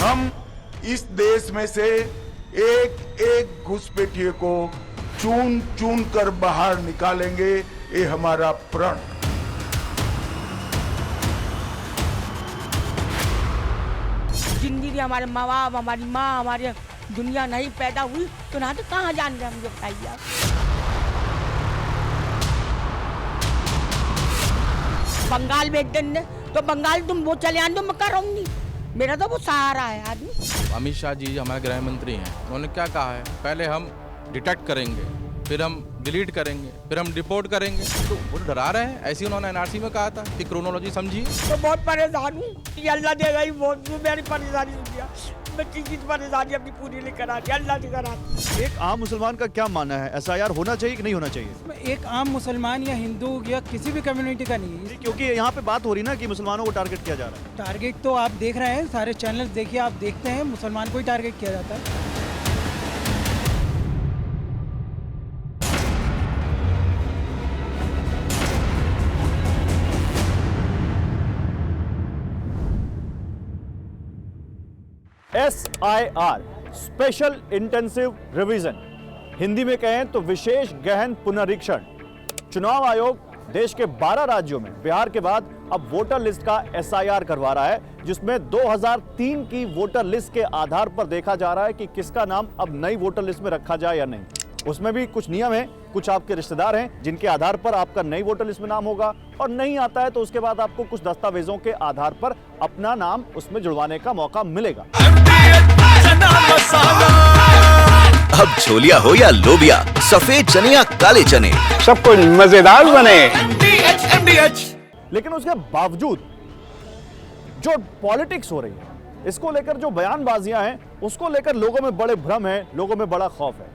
हम इस देश में से एक एक घुसपैठिए को चुन चुन कर बाहर निकालेंगे, ये हमारा प्रण। जिंदगी हमारे माँ बाप, हमारी माँ, हमारे दुनिया नहीं पैदा हुई तो ना तो कहाँ जान रहे, मुझे बताइए आप। बंगाल भेज देंगे तो बंगाल तुम वो चले आने, मैं करूँगी, मेरा तो वो सहारा है आदमी। अमित शाह जी हमारे गृह मंत्री हैं, उन्होंने क्या कहा है, पहले हम डिटेक्ट करेंगे, फिर हम डिलीट करेंगे, फिर हम रिपोर्ट करेंगे। तो वो डरा रहे हैं, ऐसे उन्होंने एनआरसी में कहा था कि क्रोनोलॉजी समझिए। तो बहुत परेशान हूँ, अल्लाह देगा ही, बहुत मेरी परेशानी हो गया, मैं किसी की परेशानी अपनी पूरी नहीं करा दी, अल्लाह ने करा दी। एक आम मुसलमान का क्या मानना है, एसआईआर होना चाहिए कि नहीं होना चाहिए? एक आम मुसलमान या हिंदू या किसी भी कम्युनिटी का नहीं है, क्योंकि यहाँ पे बात हो रही ना कि मुसलमानों को टारगेट किया जा रहा है। टारगेट तो आप देख रहे हैं, सारे चैनल देखिए, आप देखते हैं मुसलमान को ही टारगेट किया जाता है। SIR special intensive revision, Hindi में कहें तो विशेष गहन पुनरीक्षण। चुनाव आयोग देश के 12 राज्यों में बिहार के बाद अब वोटर लिस्ट का SIR करवा रहा है, जिसमें 2003 की वोटर लिस्ट के आधार पर देखा जा रहा है कि किसका नाम अब नई वोटर लिस्ट में रखा जाए या नहीं। उसमें भी कुछ नियम है, कुछ आपके रिश्तेदार हैं जिनके आधार पर आपका नई वोटर लिस्ट में नाम होगा, और नहीं आता है तो उसके बाद आपको कुछ दस्तावेजों के आधार पर अपना नाम उसमें जुड़वाने का मौका मिलेगा। अब छोलिया हो या लोबिया, सफेद चने या काले चने, सबको मजेदार बने। लेकिन उसके बावजूद जो पॉलिटिक्स हो रही है, इसको लेकर जो बयानबाजियां हैं, उसको लेकर लोगों में बड़े भ्रम है, लोगों में बड़ा खौफ है।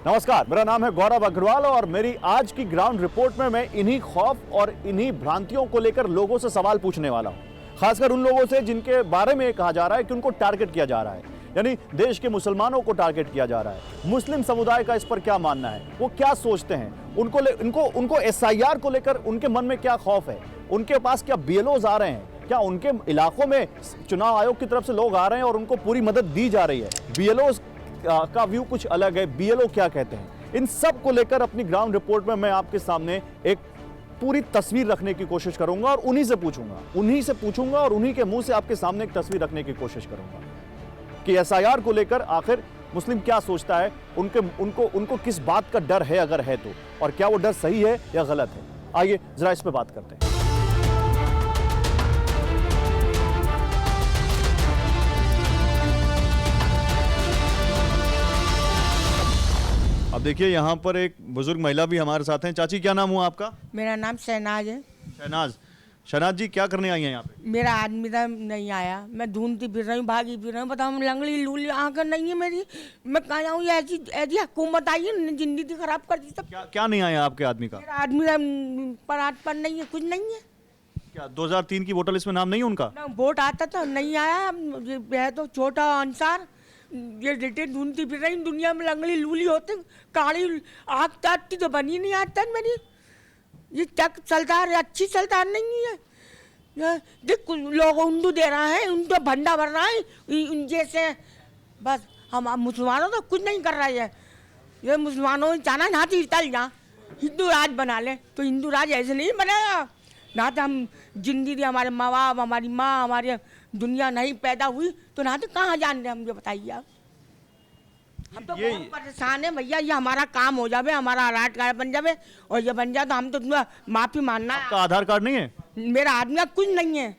नमस्कार, मेरा नाम है गौरव अग्रवाल और मेरी आज की ग्राउंड रिपोर्ट में मैं इन्हीं खौफ और इन्हीं भ्रांतियों को लेकर लोगों से सवाल पूछने वाला हूं, खासकर उन लोगों से जिनके बारे में कहा जा रहा है कि उनको टारगेट किया जा रहा है, यानी देश के मुसलमानों को टारगेट किया जा रहा है। मुस्लिम समुदाय का इस पर क्या मानना है, वो क्या सोचते हैं, उनको SIR को लेकर उनके मन में क्या खौफ है, उनके पास क्या BLOs आ रहे हैं, क्या उनके इलाकों में चुनाव आयोग की तरफ से लोग आ रहे हैं और उनको पूरी मदद दी जा रही है। BLOs का व्यू कुछ अलग है, BLO क्या कहते हैं, इन सब को लेकर अपनी ग्राउंड रिपोर्ट में मैं आपके सामने एक पूरी तस्वीर रखने की कोशिश करूंगा और उन्हीं से पूछूंगा और उन्हीं के मुंह से आपके सामने एक तस्वीर रखने की कोशिश करूंगा कि SIR को लेकर आखिर मुस्लिम क्या सोचता है, उनको किस बात का डर है अगर है तो, और क्या वो डर सही है या गलत है। आइए जरा इस पे बात करते हैं। अब देखिए यहाँ पर एक बुजुर्ग महिला भी हमारे साथ हैं। चाची, क्या नाम हुआ आपका? मेरा नाम शहनाज है। शहनाज जी, क्या करने आई हैं यहाँ पे? मेरा आदमी था नहीं आया, मैं ढूंढती फिर रही हूँ, भागी फिर रही हूँ, बताओ लंगड़ी लूली आंख नहीं है मेरी, मैं कहाँ जाऊँ? ऐसी हुकूमत आई है, जिंदगी खराब कर दी सब। क्या नहीं आया आपके आदमी का? मेरा आदमी पर नहीं है, कुछ नहीं है। क्या 2003 की वोटर लिस्ट में नाम नहीं है उनका? ना वोट आता था, नहीं आया, है तो छोटा अंसार। ये डेटे ढूंढती फिर रही दुनिया में, लंगड़ी लूली होते, काली आँख ताकती तो बनी नहीं आता मेरी। ये तक सरदार अच्छी सरदार नहीं है। देख कुछ लोग हिंदू दे रहा है, उनको भंडा भर रहा है जैसे, बस हम मुसलमानों तो कुछ नहीं कर रहा है। ये मुसलमानों ने चाहना ना तो चल जा हिंदू राज बना ले, तो हिंदू राज ऐसे नहीं बनेगा ना। तो हम जिंदगी हमारे माँ बाप, हमारी माँ, हमारे दुनिया नहीं पैदा हुई तो ना तो कहाँ जान रहे, मुझे बताइए आप। हम तो बहुत परेशान है भैया, ये हमारा काम हो जावे, हमारा आधार कार्ड बन जावे, और ये बन जाए तो हम तो माफी मानना है। आपका आधार कार्ड नहीं है? मेरा आदमी का कुछ नहीं है,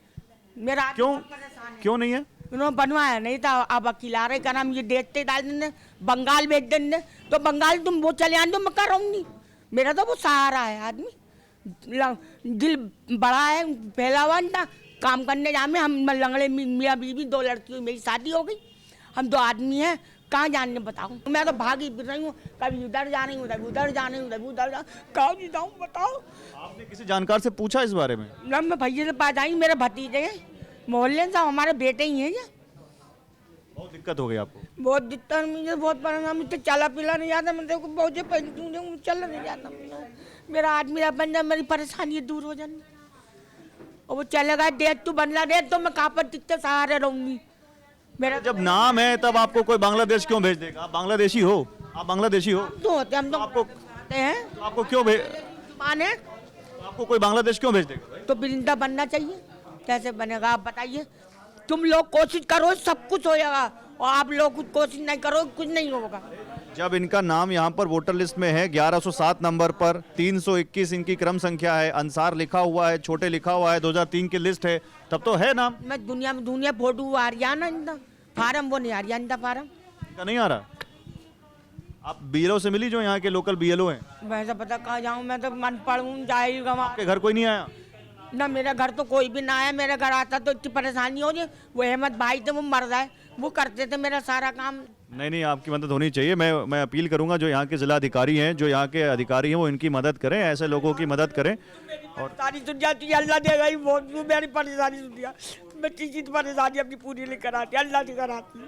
मेरा क्यों नहीं है? उन्होंने बनवाया नहीं था, अब अकेला रहे का नाम ये देखते डाल देंगे, बंगाल भेज देंगे तो बंगाल तुम वो चले आने, मैं करूँगी, मेरा तो वो सहारा है आदमी। दिल बड़ा है, पहला हुआ था काम करने जामे, हम लंगड़े मियाँ बीवी, 2 लड़कियों, मेरी शादी हो गई, हम 2 आदमी हैं, कहाँ जाने बताओ। मैं तो भागी फिर रही हूँ, कभी उधर जा रही हूँ, उधर जा रही हूँ, उधर जा, कहाँ जी जाऊँ बताओ। आपने किसी जानकार से पूछा इस बारे में? ना, मैं भैया से पास आई, मेरे भतीजे हैं, मोहल्ले से हमारे बेटे ही हैं। ये बहुत दिक्कत हो गई आपको? बहुत दिक्कत, मुझे बहुत परेशान, मुझे चला पिला नहीं जाता, मैं देखो बहुत चल नहीं जाता, मेरा आदमी बन जाए, मेरी परेशानी दूर हो जानी। और वो चलेगा, देख तू बनला दे तो मैं कहाँ पर कितने सहारे रहूँगी, मेरा जब नाम है तब आपको कोई बांग्लादेश क्यों भेज देगा? आप बांग्लादेशी हो, आप बांग्लादेशी हो, तो होते हम तो आपको होते हैं तो आपको क्यों भेज जुबान है आपको कोई बांग्लादेश क्यों भेज देगा भाई? तो परिंदा बनना चाहिए। कैसे बनेगा आप बताइए? तुम लोग कोशिश करो सब कुछ हो जाएगा, और आप लोग कुछ कोशिश नहीं करो कुछ नहीं होगा। जब इनका नाम यहाँ पर वोटर लिस्ट में है 1107 नंबर पर, 321 इनकी क्रम संख्या है, अंसार लिखा हुआ है, छोटे लिखा हुआ है, 2003 की लिस्ट है, तब तो है नाम। मैं दुनिया में दुनिया फोटो आ रही है ना इनका फार्म, वो नहीं आ रही है इनका फार्म। इनका नहीं आ रहा। आप बीएलओ से मिली जो यहाँ के लोकल बीएलओ हैं? वैसे पता कहाँ जाऊँ, मैं तो मन पढ़ूँ जाएगा वहाँ। आपके घर कोई नहीं आया? ना मेरे घर तो कोई भी ना आया, मेरे घर आता तो इतनी परेशानी हो जाए। वो अहमद भाई थे वो मर गए, वो करते थे मेरा सारा काम। नहीं नहीं, आपकी मदद होनी चाहिए। मैं अपील करूंगा जो यहाँ के जिला अधिकारी हैं, जो यहाँ के अधिकारी हैं, वो इनकी मदद करें, ऐसे लोगों की मदद करें। और सारी दुनिया तुझे अल्लाह देगा ही, बहुत मेरी परेशानी दुनिया मैं किसी की परेशानी अपनी पूरी नहीं कराती, अल्लाह नहीं कराती।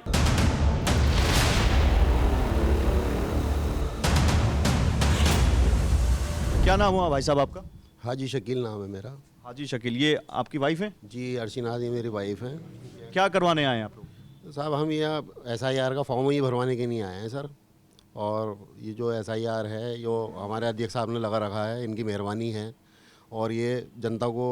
क्या नाम हुआ भाई साहब आपका? हाजी शकील नाम है मेरा। हाजी शकील, ये आपकी वाइफ है? जी अर्शिनाथ ये मेरी वाइफ हैं। क्या करवाने आए हैं आप लोग? साहब हम यहाँ SIR का फॉर्म ही भरवाने के नहीं आए हैं सर। और ये जो SIR है जो हमारे अध्यक्ष साहब ने लगा रखा है, इनकी मेहरबानी है। और ये जनता को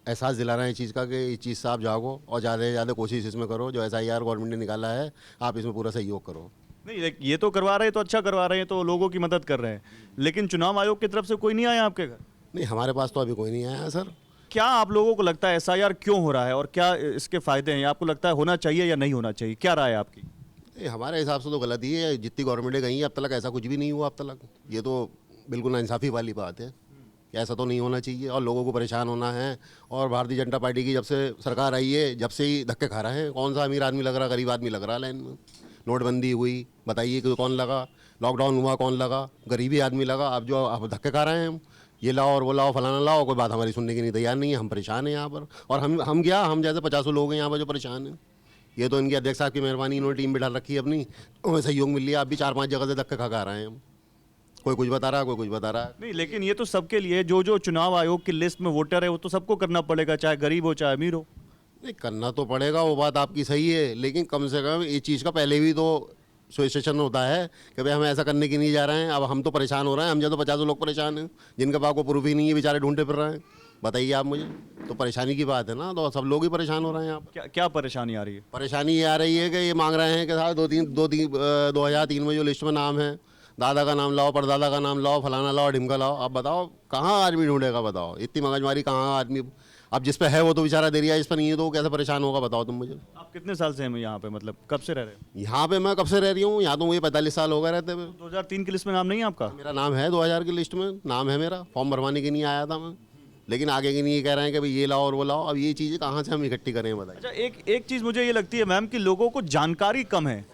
एहसास दिलाना है इस चीज़ का कि इस चीज़ से आप जागो और ज़्यादा से ज़्यादा कोशिश इसमें करो। जो SIR गवर्नमेंट ने निकाला है आप इसमें पूरा सहयोग करो। नहीं, ये तो करवा रहे हैं तो अच्छा करवा रहे हैं, तो लोगों की मदद कर रहे हैं, लेकिन चुनाव आयोग की तरफ से कोई नहीं आया आपके घर? नहीं हमारे पास तो अभी कोई नहीं आया है सर। क्या आप लोगों को लगता है SIR क्यों हो रहा है और क्या इसके फायदे हैं? आपको लगता है होना चाहिए या नहीं होना चाहिए? क्या राय है आपकी? हमारे हिसाब से तो गलत ही है। जितनी गवर्नमेंटें गई हैं अब तक ऐसा कुछ भी नहीं हुआ अब तक। ये तो बिल्कुल नाइंसाफ़ी वाली बात है। ऐसा तो नहीं होना चाहिए और लोगों को परेशान होना है। और भारतीय जनता पार्टी की जब से सरकार आई है जब से ही धक्के खा रहे हैं। कौन सा अमीर आदमी लग रहा, गरीब आदमी लग रहा लाइन में? नोटबंदी हुई, बताइए कि कौन लगा? लॉकडाउन हुआ, कौन लगा? गरीबी आदमी लगा। अब जो आप धक्के खा रहे हैं हम, ये लाओ और वो लाओ, फलाना लाओ, कोई बात हमारी सुनने की नहीं तैयार नहीं है। हम परेशान हैं यहाँ पर। और हम क्या, हम जैसे 50 लोग हैं यहाँ पर जो परेशान हैं। ये तो इनके अध्यक्ष साहब की मेहरबानी, इन्होंने टीम बिठा रखी है अपनी, हमें सहयोग मिल लिया। अब भी 4-5 जगह से धक्के खा रहे हैं हम। कोई कुछ बता रहा है, कोई कुछ बता रहा है। नहीं, लेकिन ये तो सबके लिए, जो चुनाव आयोग की लिस्ट में वोटर है वो तो सबको करना पड़ेगा, चाहे गरीब हो चाहे अमीर हो। नहीं करना तो पड़ेगा, वो बात आपकी सही है, लेकिन कम से कम इस चीज़ का पहले भी तो सोशेशन होता है कि भाई हम ऐसा करने की नहीं जा रहे हैं। अब हम तो परेशान हो रहे हैं। हम जैसे 50 लोग परेशान हैं जिनके पास को प्रूफ ही नहीं है, बेचारे ढूंढते फिर रहे हैं। बताइए आप मुझे, तो परेशानी की बात है ना। तो सब लोग ही परेशान हो रहे हैं यहाँ पर। क्या परेशानी आ रही है? परेशानी ये आ रही है कि ये मांग रहे हैं कि साहब 2003 में जो लिस्ट में नाम है, दादा का नाम लाओ, परदादा का नाम लाओ, फलाना लाओ, ढिमका लाओ। अब बताओ कहाँ आदमी ढूंढेगा? बताओ इतनी मगजमारी कहाँ आदमी। अब जिस पे है वो तो बेचारा दे रहा है, जिस पर नहीं है तो वो कैसे परेशान होगा? बताओ तुम मुझे। आप कितने साल से हैं यहाँ पे, मतलब कब से रह रहे हैं यहाँ पे? मैं कब से रह रही हूँ यहाँ? तो मुझे 45 साल हो गए रहते हुए। 2003 की लिस्ट में नाम नहीं है आपका? मेरा नाम है 2000 की लिस्ट में, नाम है मेरा। फॉर्म भरवाने के नहीं आया था मैं, लेकिन आगे की नहीं ये कह रहे हैं कि भाई ये लाओ और वो लाओ। अब ये चीज़ें कहाँ से हम इकट्ठी करें बताइए? अच्छा, एक चीज़ मुझे ये लगती है मैम कि लोगों को जानकारी कम है,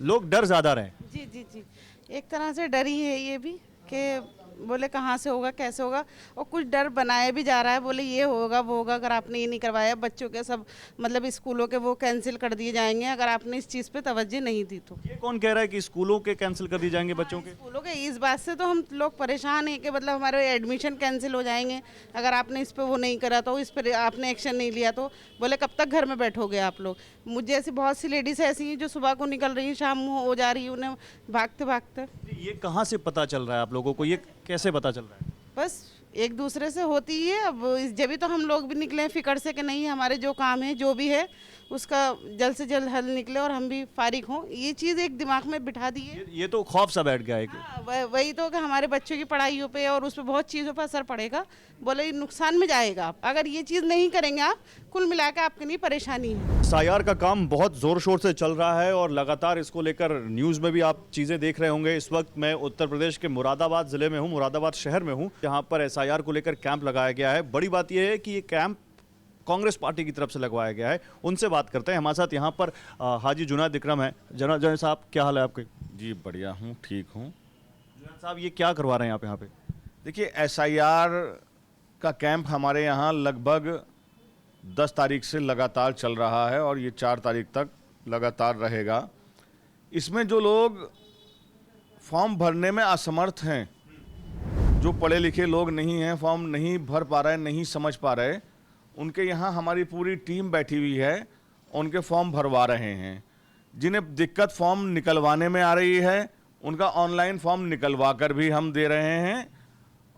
लोग डर ज़्यादा रहे। जी जी जी, एक तरह से डर ही है ये भी कि बोले कहाँ से होगा, कैसे होगा। और कुछ डर बनाया भी जा रहा है, बोले ये होगा वो होगा, अगर आपने ये नहीं करवाया बच्चों के सब मतलब स्कूलों के वो कैंसिल कर दिए जाएंगे अगर आपने इस चीज़ पे तवज्जो नहीं दी तो। ये कौन कह रहा है कि स्कूलों के कैंसिल कर दिए जाएंगे बच्चों के? स्कूलों के इस बात से तो हम लोग परेशान हैं कि मतलब हमारे एडमिशन कैंसिल हो जाएंगे अगर आपने इस पर वो नहीं करा तो, इस पर आपने एक्शन नहीं लिया तो। बोले कब तक घर में बैठोगे आप लोग? मुझे ऐसी बहुत सी लेडीज़ ऐसी हैं जो सुबह को निकल रही हैं, शाम हो जा रही है उन्हें भागते भागते। ये कहाँ से पता चल रहा है आप लोगों को? ये कैसे पता चल रहा है? बस एक दूसरे से होती ही है। अब जब भी तो हम लोग भी निकले हैं फिक्र से कि नहीं हमारे जो काम है जो भी है उसका जल्द से जल्द हल निकले और हम भी फारिग हों। ये चीज़ एक दिमाग में बिठा दी है। ये तो खौफ सा बैठ गया है कि वही तो कि हमारे बच्चों की पढ़ाइयों पे और उस पर बहुत चीज़ों पर असर पड़ेगा। बोले नुकसान में जाएगा आप अगर ये चीज़ नहीं करेंगे आप, कुल मिला के आपके लिए परेशानी है। SIR का काम बहुत ज़ोर शोर से चल रहा है और लगातार इसको लेकर न्यूज़ में भी आप चीज़ें देख रहे होंगे। इस वक्त मैं उत्तर प्रदेश के मुरादाबाद ज़िले में हूँ, मुरादाबाद शहर में हूँ, जहाँ पर SIR को लेकर कैंप लगाया गया है। बड़ी बात यह है कि ये कैंप कांग्रेस पार्टी की तरफ से लगवाया गया है। उनसे बात करते हैं। हमारे साथ यहाँ पर हाजी जुनैद इकरम है। जुनैद साहब क्या हाल है आपके? जी बढ़िया हूँ, ठीक हूँ। जुनैद साहब ये क्या करवा रहे हैं आप यहाँ पे? देखिए SIR का कैंप हमारे यहाँ लगभग 10 तारीख से लगातार चल रहा है और ये 4 तारीख तक लगातार रहेगा। इसमें जो लोग फॉर्म भरने में असमर्थ हैं, जो पढ़े लिखे लोग नहीं हैं, फॉर्म नहीं भर पा रहे, नहीं समझ पा रहे, उनके यहाँ हमारी पूरी टीम बैठी हुई है उनके फॉर्म भरवा रहे हैं। जिन्हें दिक्कत फॉर्म निकलवाने में आ रही है उनका ऑनलाइन फॉर्म निकलवा कर भी हम दे रहे हैं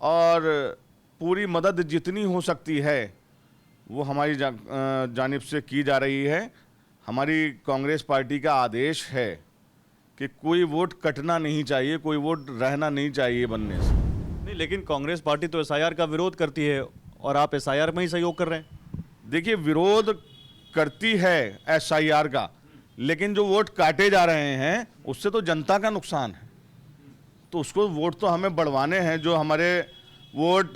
और पूरी मदद जितनी हो सकती है वो हमारी जानिब से की जा रही है। हमारी कांग्रेस पार्टी का आदेश है कि कोई वोट कटना नहीं चाहिए, कोई वोट रहना नहीं चाहिए बनने से। नहीं, लेकिन कांग्रेस पार्टी तो एसआईआर का विरोध करती है और आप एसआईआर में ही सहयोग कर रहे हैं। देखिए, विरोध करती है एसआईआर का, लेकिन जो वोट काटे जा रहे हैं उससे तो जनता का नुकसान है। तो उसको वोट तो हमें बढ़वाने हैं। जो हमारे वोट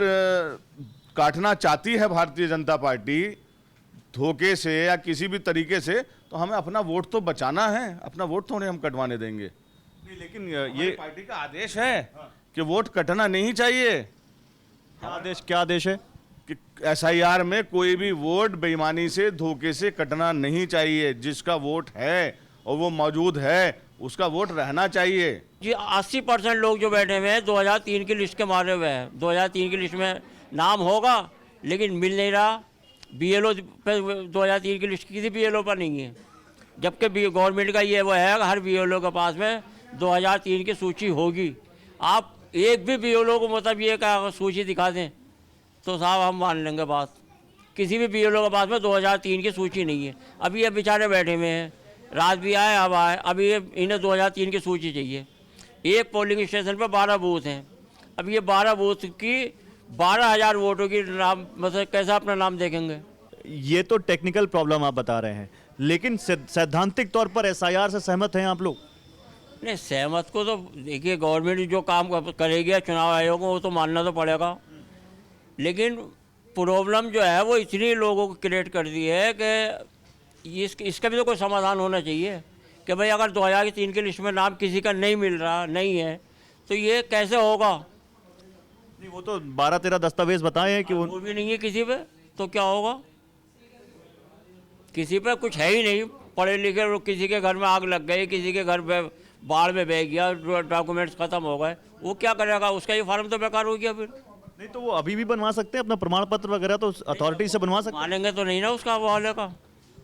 काटना चाहती है भारतीय जनता पार्टी धोखे से या किसी भी तरीके से, तो हमें अपना वोट तो बचाना है, अपना वोट थोड़े हम कटवाने देंगे। नहीं, लेकिन ये पार्टी का आदेश है कि वोट कटना नहीं चाहिए। क्या आदेश है कि एसआईआर में कोई भी वोट बेईमानी से धोखे से कटना नहीं चाहिए। जिसका वोट है और वो मौजूद है उसका वोट रहना चाहिए। जी 80% लोग जो बैठे हुए हैं 2003 की लिस्ट के मारे हुए हैं। 2003 की लिस्ट में नाम होगा लेकिन मिल नहीं रहा। बीएलओ पे 2003 की लिस्ट किसी बीएलओ पर नहीं है, जबकि गवर्नमेंट का ये वो है हर बीएलओ के पास में 2003 की सूची होगी। आप एक भी बीएलओ को मतलब ये का सूची दिखा दें तो साहब हम मान लेंगे बात। किसी भी बीएलओ के पास में 2003 की सूची नहीं है। अभी ये बेचारे बैठे हुए हैं, रात भी आए अब आए, अभी इन्हें 2003 की सूची चाहिए। एक पोलिंग स्टेशन पर 12 बूथ हैं। अब ये 12 बूथ की 12,000 वोटों की नाम मतलब कैसा अपना नाम देखेंगे। ये तो टेक्निकल प्रॉब्लम आप बता रहे हैं, लेकिन सैद्धांतिक तौर पर एसआईआर से सहमत हैं आप लोग? नहीं, सहमत को तो देखिए गवर्नमेंट जो काम करेगी चुनाव आयोग को वो तो मानना तो पड़ेगा, लेकिन प्रॉब्लम जो है वो इतनी लोगों को क्रिएट कर दी है कि इसका भी तो कोई समाधान होना चाहिए कि भाई अगर 2003 की लिस्ट में नाम किसी का नहीं मिल रहा नहीं है तो ये कैसे होगा। नहीं, वो तो 12-13 दस्तावेज बताए हैं कि वो भी नहीं है किसी पे, तो क्या होगा। किसी पे कुछ है ही नहीं। पढ़े लिखे लोग, किसी के घर में आग लग गई, किसी के घर पे बाढ़ में बह गया, डॉक्यूमेंट्स खत्म हो गए, वो क्या करेगा, उसका ये फार्म तो बेकार हो गया। फिर नहीं तो वो अभी भी बनवा सकते हैं अपना प्रमाण पत्र वगैरह, तो अथॉरिटी से बनवा सकते हैं। मानेंगे तो नहीं ना उसका वाले का,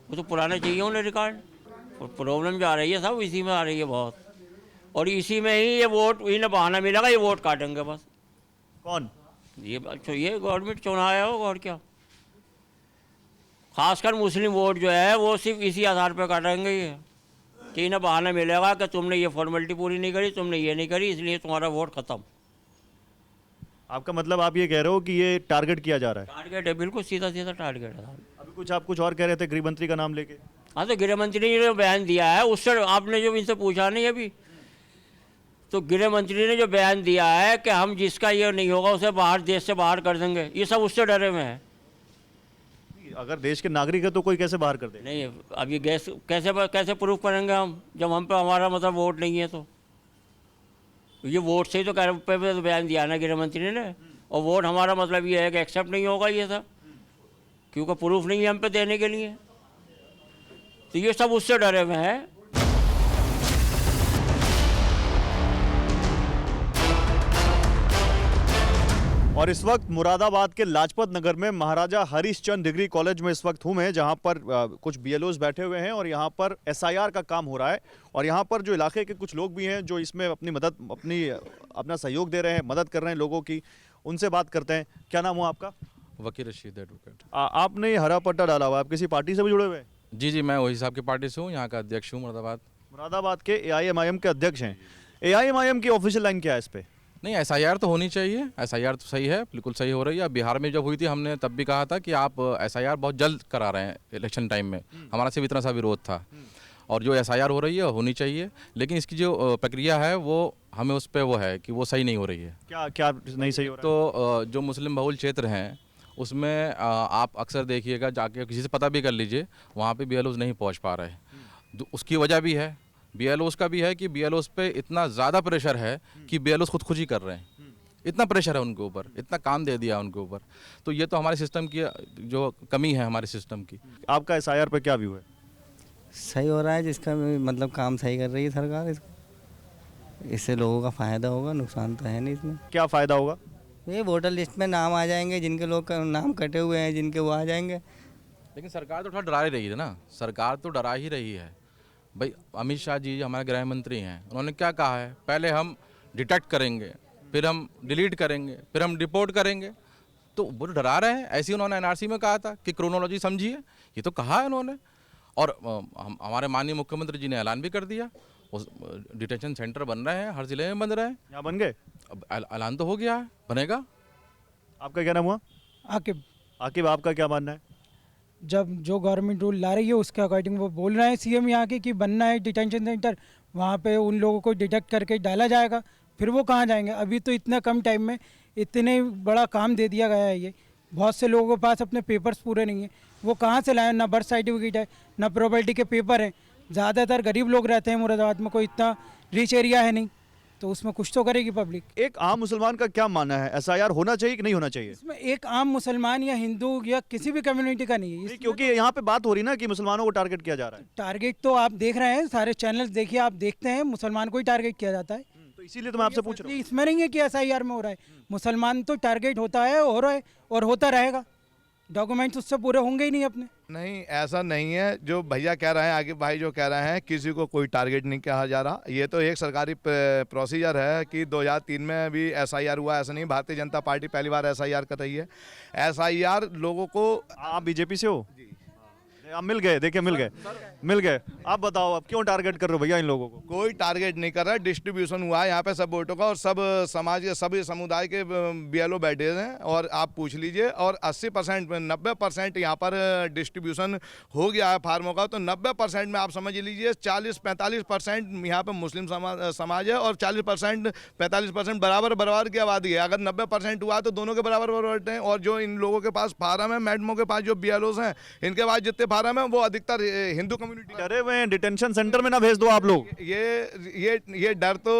वो तो पुराना चाहिए उन्हें रिकॉर्ड। और प्रॉब्लम जो आ रही है सब इसी में आ रही है बहुत, और इसी में ही ये वोट इन्हें बहाना मिलेगा, ये वोट काटेंगे बस। कौन? ये गवर्नमेंट चुनाव है होगा और क्या। खासकर मुस्लिम वोट जो है वो सिर्फ इसी आधार पर काटेंगे ये कि इन्हें बहाना मिलेगा कि तुमने ये फॉर्मेलिटी पूरी नहीं करी, तुमने ये नहीं करी, इसलिए तुम्हारा वोट खत्म। आपका मतलब आप ये कह रहे हो कि ये टारगेट किया जा रहा है? टारगेट है, बिल्कुल सीधा सीधा टारगेट है। अभी आप कुछ और कह रहे थे गृह मंत्री का नाम लेके। हाँ, तो गृह मंत्री ने जो बयान दिया है उससे आपने जो इनसे पूछा नहीं अभी, तो गृह मंत्री ने जो बयान दिया है कि हम जिसका ये नहीं होगा उसे बाहर, देश से बाहर कर देंगे, ये सब उससे डरे हुए हैं। अगर देश के नागरिक है तो कोई कैसे बाहर कर दे? नहीं, अब ये गैस कैसे प्रूफ करेंगे हम जब हम पे हमारा मतलब वोट नहीं है। तो ये वोट से ही तो पे तो बयान दिया ना गृह मंत्री ने, और वोट हमारा मतलब ये है कि एक्सेप्ट नहीं होगा ये सब, क्योंकि प्रूफ नहीं है हम पे देने के लिए। तो ये सब उससे डरे हुए हैं। और इस वक्त मुरादाबाद के लाजपत नगर में महाराजा हरीशचंद डिग्री कॉलेज में इस वक्त हूँ मैं, जहाँ पर कुछ बीएलओज बैठे हुए हैं और यहाँ पर एसआईआर का काम हो रहा है। और यहाँ पर जो इलाके के कुछ लोग भी हैं जो इसमें अपना सहयोग दे रहे हैं, मदद कर रहे हैं लोगों की, उनसे बात करते हैं। क्या नाम हुआ आपका? वकील रशीद एडवोकेट। आपने हरा पट्टा डाला हुआ, आप किसी पार्टी से भी जुड़े हुए हैं? जी, मैं वही साहब की पार्टी से हूँ, यहाँ का अध्यक्ष हूँ मुरादाबाद के AIMIM के अध्यक्ष हैं। AIMIM की ऑफिशियल लाइन क्या है इस पर? नहीं, एसआईआर तो होनी चाहिए, एसआईआर तो सही है, बिल्कुल सही हो रही है। बिहार में जब हुई थी हमने तब भी कहा था कि आप एसआईआर बहुत जल्द करा रहे हैं इलेक्शन टाइम में, हमारा सिर्फ इतना सा विरोध था। और जो एसआईआर हो रही है होनी चाहिए, लेकिन इसकी जो प्रक्रिया है वो हमें उस पर वो है कि वो सही नहीं हो रही है। क्या नहीं सही हो रहा है? तो जो मुस्लिम बहुल क्षेत्र हैं उसमें आप अक्सर देखिएगा, जाके किसी से पता भी कर लीजिए, वहाँ पे बीएलओज नहीं पहुँच पा रहे। उसकी वजह भी है, बीएलओज का भी है कि बीएलओज पे इतना ज़्यादा प्रेशर है कि बीएलओज खुद ही कर रहे हैं। इतना प्रेशर है उनके ऊपर, इतना काम दे दिया उनके ऊपर। तो ये तो हमारे सिस्टम की जो कमी है हमारे सिस्टम की। आपका एसआईआर पे क्या व्यू है? सही हो रहा है, जिसका मतलब काम सही कर रही है सरकार, इससे लोगों का फ़ायदा होगा, नुकसान तो है नहीं इसमें। क्या फ़ायदा होगा? ये वोटर लिस्ट में नाम आ जाएंगे, जिनके लोग का नाम कटे हुए हैं जिनके वो आ जाएंगे। लेकिन सरकार तो थोड़ा डरा ही रही है ना, सरकार तो डरा ही रही है भाई। अमित शाह जी हमारे गृह मंत्री हैं, उन्होंने क्या कहा है, पहले हम डिटेक्ट करेंगे, फिर हम डिलीट करेंगे, फिर हम रिपोर्ट करेंगे, तो वो डरा रहे हैं। ऐसे ही उन्होंने एनआरसी में कहा था कि क्रोनोलॉजी समझिए, ये तो कहा है उन्होंने। और हमारे माननीय मुख्यमंत्री जी ने ऐलान भी कर दिया, उस डिटेंशन सेंटर बन रहे हैं, हर जिले में बन रहे हैं। यहाँ बन गए? अब ऐलान तो हो गया है, बनेगा। आपका क्या नाम हुआ? आकिब। आकिब, आपका क्या मानना है? जब जो गवर्नमेंट रूल ला रही है उसके अकॉर्डिंग वो बोल रहे हैं सीएम यहाँ के कि बनना है डिटेंशन सेंटर, वहाँ पे उन लोगों को डिटेक्ट करके डाला जाएगा, फिर वो कहाँ जाएंगे? अभी तो इतना कम टाइम में इतने बड़ा काम दे दिया गया है। ये बहुत से लोगों के पास अपने पेपर्स पूरे नहीं हैं, वो कहाँ से लाएं? ना बर्थ सर्टिफिकेट है, ना प्रॉपर्टी के पेपर हैं। ज़्यादातर गरीब लोग रहते हैं मुरादाबाद में, कोई इतना रिच एरिया है नहीं, तो उसमें कुछ तो करेगी पब्लिक। एक आम मुसलमान का क्या मानना है, एसआईआर होना चाहिए कि नहीं होना चाहिए? इसमें एक आम मुसलमान या हिंदू या किसी भी कम्युनिटी का नहीं है, क्योंकि यहाँ पे बात हो रही ना कि मुसलमानों को टारगेट किया जा रहा है। टारगेट तो आप देख रहे हैं, सारे चैनल्स देखिए, आप देखते हैं मुसलमान को ही टारगेट किया जाता है। तो इसीलिए तो मैं आपसे पूछ रहा हूँ। इसमें नहीं है कि एसआईआर में हो रहा है, मुसलमान तो टारगेट होता है, हो रहा है और होता रहेगा। डॉक्यूमेंट्स उससे पूरे होंगे ही नहीं अपने। नहीं, ऐसा नहीं है जो भैया कह रहे हैं, आगे भाई जो कह रहे हैं, किसी को कोई टारगेट नहीं कहा जा रहा। ये तो एक सरकारी प्रोसीजर है कि 2003 में भी एसआईआर हुआ, ऐसा नहीं। भारतीय जनता पार्टी पहली बार एसआईआर कर रही है। एसआईआर लोगों को, आप बीजेपी से हो? आप मिल गए, देखिए मिल गए। आप बताओ, आप क्यों टारगेट कर रहे हो भैया इन लोगों को? कोई टारगेट नहीं कर रहा है, डिस्ट्रीब्यूशन हुआ है यहाँ पे सब वोटों का, और सब समाज के सभी समुदाय के बीएलओ बैठे हैं, और आप पूछ लीजिए, और 80% में 90% यहाँ पर डिस्ट्रीब्यूशन हो गया है फार्मों का। तो 90% में आप समझ लीजिए 40-45% यहाँ पे मुस्लिम समाज है, और 40%-45% बराबर की आबादी है। अगर 90% हुआ तो दोनों के बराबर हैं। और जो इन लोगों के पास फार्म है, मैडमों के पास जो बीएलओ हैं, इनके पास जितने फार्म है वो अधिकतर हिंदू कम्युनिटी। डरे हुए हैं डिटेंशन सेंटर में ना भेज दो आप लोग? ये डर तो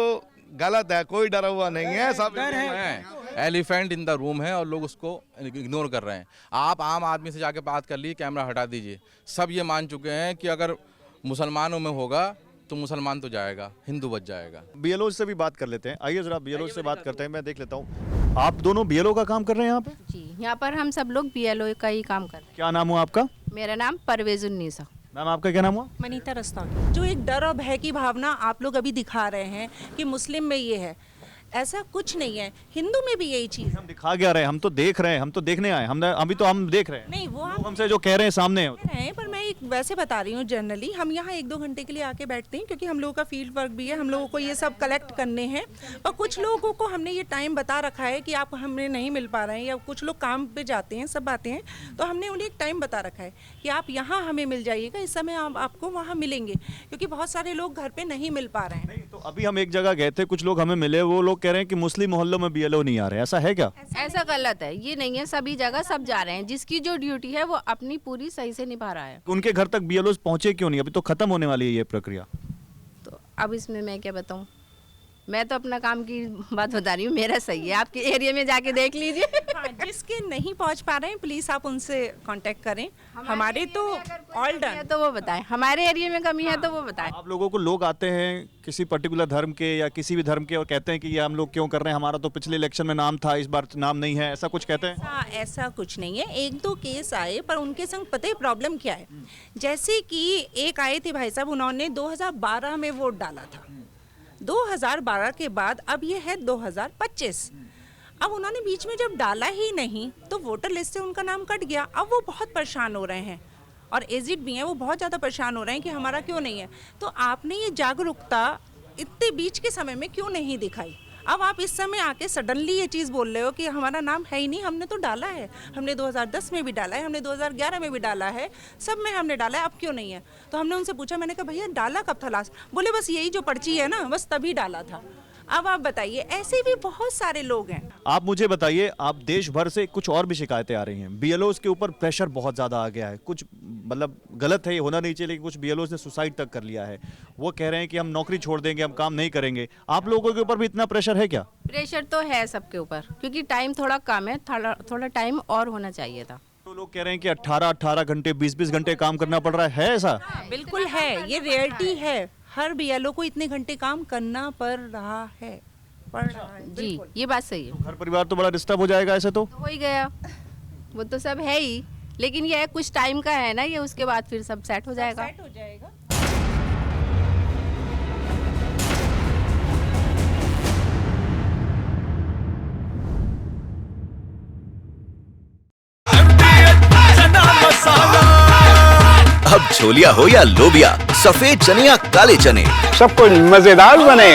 गलत है, कोई डरा हुआ नहीं है, सब डर है। एलिफेंट इन द रूम है और लोग उसको इग्नोर कर रहे हैं। आप आम आदमी से जाके बात कर लीजिए, कैमरा हटा दीजिए, सब ये मान चुके हैं कि अगर मुसलमानों में होगा तो मुसलमान तो जाएगा, हिंदू बच जाएगा। बीएलओ से भी बात कर लेते हैं, आइए जरा बीएलओ से बात करते हैं। मैं देख लेता हूँ, आप दोनों बीएलओ का काम कर रहे हैं यहाँ पे? जी, यहाँ पर हम सब लोग बीएलओ का ही काम कर रहे हैं। क्या नाम हुआ आपका? मेरा नाम परवेज उन्नीसा। मैम, आपका क्या नाम हुआ? मनीता रस्तौगी। जो एक डर और भय की भावना आप लोग अभी दिखा रहे हैं कि मुस्लिम में ये है, ऐसा कुछ नहीं है, हिंदू में भी यही चीज। हम दिखा क्या रहे हैं? हम तो देख रहे हैं, हम तो देखने आए, हम अभी तो हम देख रहे हैं। नहीं, वो हमसे जो कह रहे हैं सामने है, पर मैं एक वैसे बता रही हूँ। जनरली हम यहाँ 1-2 घंटे के लिए आके बैठते हैं, क्योंकि हम लोगों का फील्ड वर्क भी है, हम लोगों को ये सब कलेक्ट करने हैं। और कुछ लोगों को हमने ये टाइम बता रखा है कि आप हमें नहीं मिल पा रहे हैं, या कुछ लोग काम पे जाते हैं, सब आते हैं, तो हमने उन्हें एक टाइम बता रखा है कि आप यहाँ हमें मिल जाइएगा, इस समय हम आपको वहाँ मिलेंगे, क्योंकि बहुत सारे लोग घर पे नहीं मिल पा रहे हैं। तो अभी हम एक जगह गए थे, कुछ लोग हमें मिले, वो लोग कह रहे हैं कि मुस्लिम मोहल्लों में बीएलओ नहीं आ रहे, ऐसा है क्या? ऐसा गलत है, ये नहीं है, सभी जगह सब जा रहे हैं। जिसकी जो ड्यूटी है वो अपनी पूरी सही से निभा रहा है। उनके घर तक बीएलओ पहुंचे क्यों नहीं? अभी तो खत्म होने वाली है ये प्रक्रिया। तो अब इसमें मैं क्या बताऊं, मैं तो अपना काम की बात बता रही हूँ, मेरा सही है, आपके एरिया में जाके देख लीजिए। हाँ, जिसके नहीं पहुँच पा रहे हैं प्लीज आप उनसे कांटेक्ट करें। हमारे तो ऑल डन, तो वो बताएं, हमारे एरिया में कमी है तो वो बताएं। आप लोगों को लोग आते हैं किसी पर्टिकुलर धर्म के या किसी भी धर्म के, और कहते हैं कि ये हम लोग क्यों कर रहे हैं, हमारा तो पिछले इलेक्शन में नाम था, इस बार नाम नहीं है, ऐसा कुछ कहते हैं? ऐसा कुछ नहीं है। 1-2 केस आए, पर उनके संग पता है प्रॉब्लम क्या है। जैसे कि एक आए थे भाई साहब, उन्होंने 2012 में वोट डाला था, 2012 के बाद अब ये है 2025। अब उन्होंने बीच में जब डाला ही नहीं तो वोटर लिस्ट से उनका नाम कट गया। अब वो बहुत परेशान हो रहे हैं, और एजिड भी हैं, वो बहुत ज़्यादा परेशान हो रहे हैं कि हमारा क्यों नहीं है। तो आपने ये जागरूकता इतने बीच के समय में क्यों नहीं दिखाई? अब आप इस समय आके सडनली ये चीज़ बोल रहे हो कि हमारा नाम है ही नहीं। हमने तो डाला है, हमने 2010 में भी डाला है, हमने 2011 में भी डाला है, सब में हमने डाला है, अब क्यों नहीं है? तो हमने उनसे पूछा, मैंने कहा भैया डाला कब था लास्ट? बोले बस यही जो पर्ची है ना, बस तभी डाला था। अब आप बताइए, ऐसे भी बहुत सारे लोग हैं। आप मुझे बताइए, आप देश भर से कुछ और भी शिकायतें आ रही हैं, बीएलओ के ऊपर प्रेशर बहुत ज़्यादा आ गया है, कुछ मतलब गलत है, ये होना नहीं चाहिए, लेकिन कुछ बीएलओ ने सुसाइड तक कर लिया है। वो कह रहे हैं कि हम नौकरी छोड़ देंगे, हम काम नहीं करेंगे। आप लोगों के ऊपर भी इतना प्रेशर है क्या? प्रेशर तो है सबके ऊपर, क्योंकि टाइम थोड़ा कम है, थोड़ा टाइम और होना चाहिए था। तो लोग कह रहे हैं कि 18 घंटे 20 घंटे काम करना पड़ रहा है, ऐसा? बिल्कुल है, ये रियलिटी है। हर बीएलओ को इतने घंटे काम करना पड़ रहा है, जी, ये बात सही है। घर परिवार तो बड़ा डिस्टर्ब हो जाएगा ऐसे तो? हो ही गया, वो तो सब है ही, लेकिन ये कुछ टाइम का है ना, ये उसके बाद फिर सब सेट हो जाएगा। सेट हो जाएगा। अब छोलिया हो या लोबिया, सफेद चने या काले चने, सब कुछ मजेदार बने।